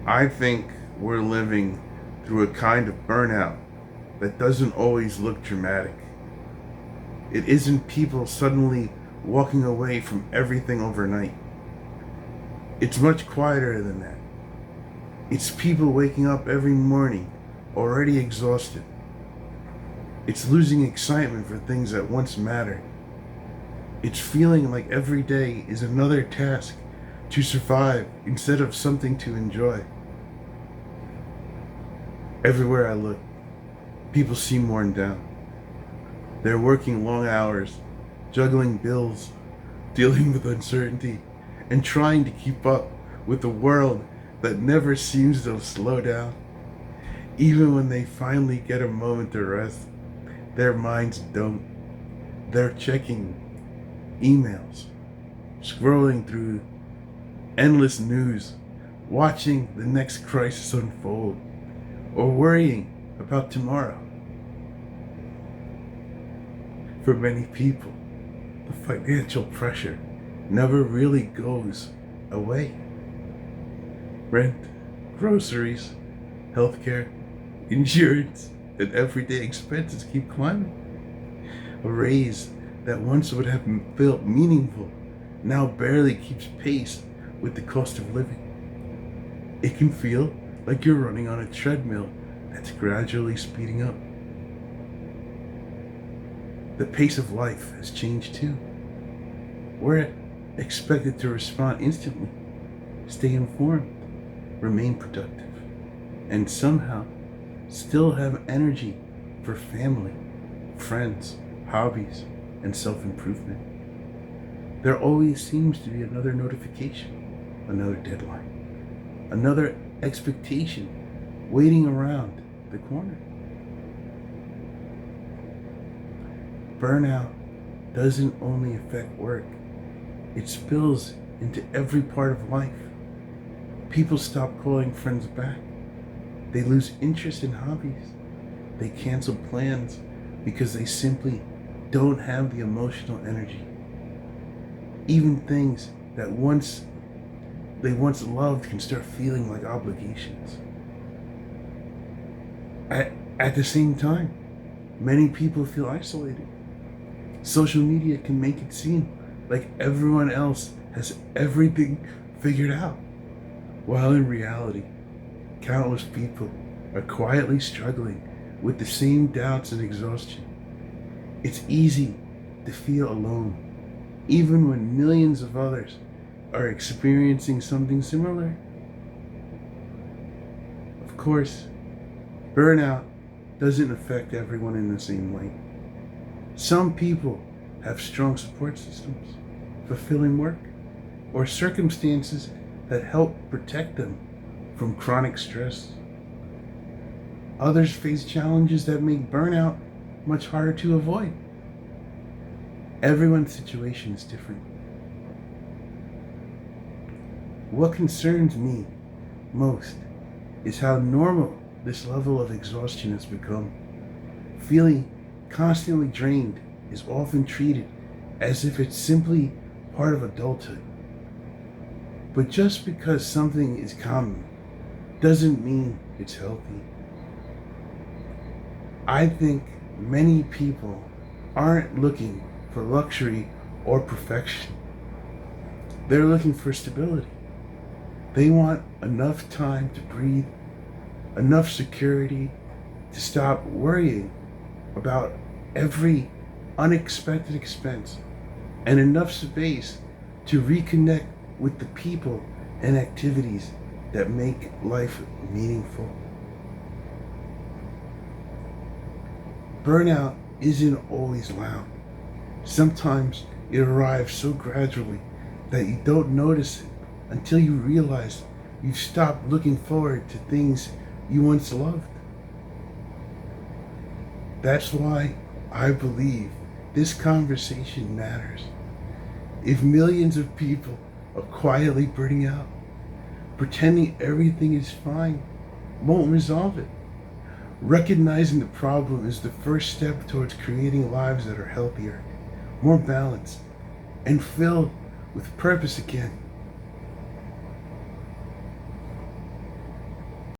I think we're living through a kind of burnout that doesn't always look dramatic. It isn't people suddenly walking away from everything overnight. It's much quieter than that. It's people waking up every morning already exhausted. It's losing excitement for things that once mattered. It's feeling like every day is another task to survive instead of something to enjoy. Everywhere I look, people seem worn down. They're working long hours, juggling bills, dealing with uncertainty, and trying to keep up with a world that never seems to slow down. Even when they finally get a moment to rest, their minds don't. They're checking emails, scrolling through endless news, watching the next crisis unfold, or worrying about tomorrow. For many people, the financial pressure never really goes away. Rent, groceries, healthcare, insurance, and everyday expenses keep climbing. A raise that once would have felt meaningful now barely keeps pace with the cost of living. It can feel like you're running on a treadmill that's gradually speeding up. The pace of life has changed too. We're expected to respond instantly, stay informed, remain productive, and somehow still have energy for family, friends, hobbies, and self-improvement. There always seems to be another notification, another deadline, another expectation waiting around the corner. Burnout doesn't only affect work, it spills into every part of life. People stop calling friends back. They lose interest in hobbies. They cancel plans because they simply don't have the emotional energy. Even things that they once loved can start feeling like obligations. At the same time, many people feel isolated. Social media can make it seem like everyone else has everything figured out, while in reality, countless people are quietly struggling with the same doubts and exhaustion. It's easy to feel alone, even when millions of others are experiencing something similar. Of course, burnout doesn't affect everyone in the same way. Some people have strong support systems, fulfilling work, or circumstances that help protect them from chronic stress. Others face challenges that make burnout much harder to avoid. Everyone's situation is different. What concerns me most is how normal this level of exhaustion has become. Feeling constantly drained is often treated as if it's simply part of adulthood. But just because something is common doesn't mean it's healthy. I think many people aren't looking for luxury or perfection. They're looking for stability. They want enough time to breathe, enough security to stop worrying about every unexpected expense, and enough space to reconnect with the people and activities that make life meaningful. Burnout isn't always loud. Sometimes it arrives so gradually that you don't notice it until you realize you've stopped looking forward to things you once loved. That's why I believe this conversation matters. If millions of people are quietly burning out, pretending everything is fine won't resolve it. Recognizing the problem is the first step towards creating lives that are healthier, more balanced, and filled with purpose again.